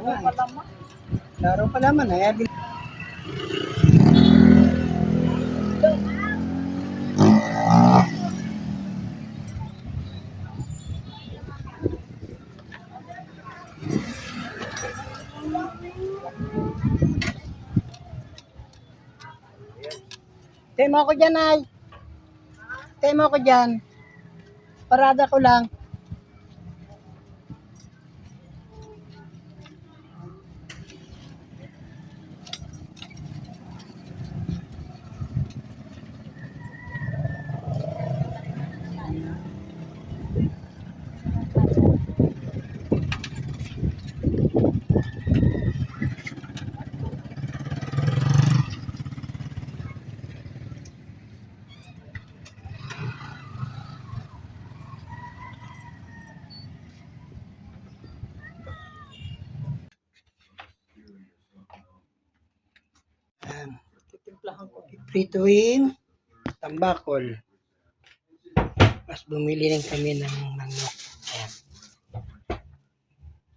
nga eh. Laro pa naman eh. Tayo mo ako dyan ay. Tayo mo ako dyan. Parada ko lang. Titimplahan ko. Prituin, tambakol. Tapos bumili rin kami ng manok. Ayan.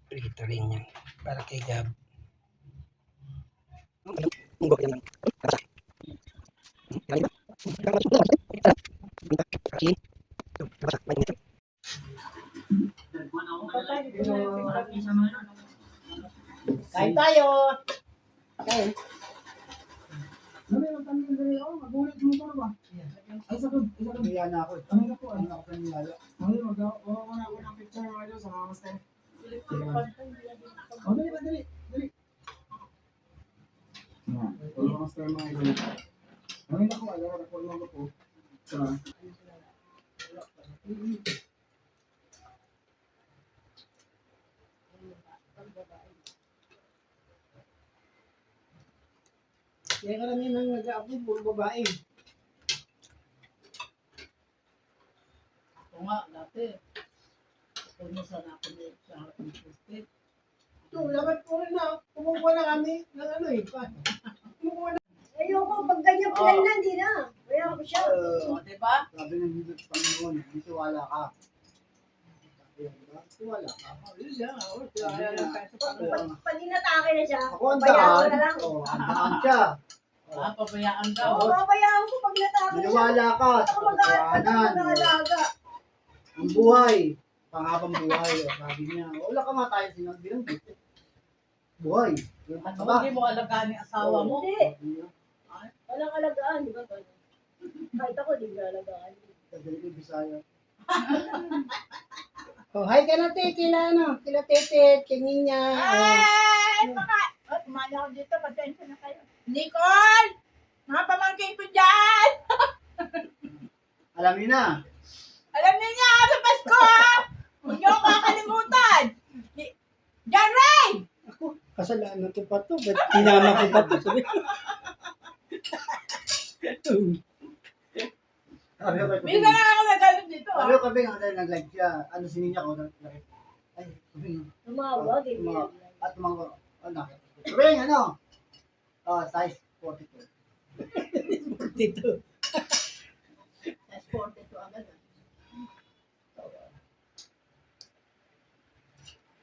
Prito rin yan. Para kay Gab. Munggo yan lang. Kain tayo! Kain. Ay, sa doon. Kaya na ako. Ano na po? Ano ako kanilala? Ano mag-awa ko ng picture mga ito sa mga master. Oh, dali ba? Dali. Mga master mga ito. Ano na ko? Alam ko na po. Sa Kaya karamihan nang nag-a-upload, puro babae. Ako nga, dati. Pumisan ako sa aking posted. Ito, dapat po rin na. Kumukuha na kami ng ano eh. Kumukuha na. Ayoko, pag ganyan play na, hindi na. Kaya ako siya. O, diba? sabi ng dito sa Panginoon, dito wala ka. Dito wala ka. Ayun siya. Kaya lang tayo sa Panginoon. Pag inatake na siya, Ako ang pabayaan daan. ko na lang. Ang daan siya. Pabayaan daw. Oo, pabayaan ko pag inatake na siya. Maniwala ka sa Ako mag-aalaga. ang buhay. Panghabang buhay. Sabi niya, wala ka nga tayo sinabi ng dito. Buhay. Ano, hindi mo alagaan yung asawa mo? Hindi. Walang alagaan, di ba? Kahit ako, di ko alagaan. Kadali ko Bisaya. Oh, hi ka na, te. Kila ano? Kila Tete, kay Ninya. Ay, kumanya ako dito, pasensya na kayo. Nicole! Mga pamangkin ko dyan! Alam niyo na. Alam niyo niya, sa Pasko! Huwag niyo ako kakalimutan! John Ray! Kasalanan ko pa to. Ba't tinama ko pa to? Sabi. Sabi ko kay Minsan na ako nagano dito. Sabi ko kay nag-live siya. Ano sininya ko? Ay, sabi niya. Tumawag, hindi. At tumawag. Nakit. Sabi niya, ano? Size 42. Dito. Esporte to agad.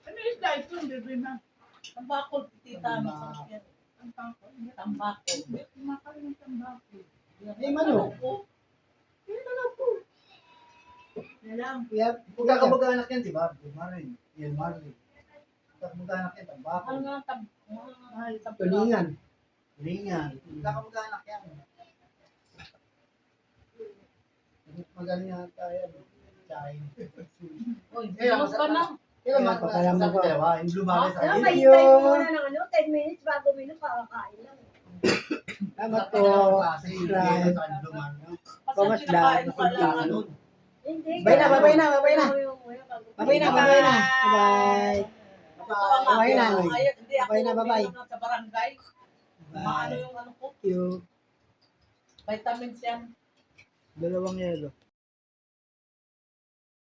Ano yung slice ko, hindi na. Tambakol, tita. Masarap yan. Tambakol. Kumakain ng tambako. Ay, manok. Yan lang. Kaya, Magkakamag-anak yan, di ba? Marlin. Yan, Marlin. Magkakamag-anak yan, tambako. Ano nga, tulingan. Lingan. Magkakamag-anak yan. Magaling nga tayo. Chay. Uy, bumas ka na. Kailan Kaya papalaman ko. Yung lumaki sa Alam, iyo. may hintay mo muna ng 10 minutes bago minutes, kakakain lang. Salamat po. Kasi Thomas kinakain Lang. ko lang ano. Hindi. Babay na, babay na, babay na. Babay na, babay na. Bye. Babay na. Hindi ako Babay na, babay. uminom sa barangay. Maano Bye. yung ano ko? Thank you. Vitamins yan. 2 yelo.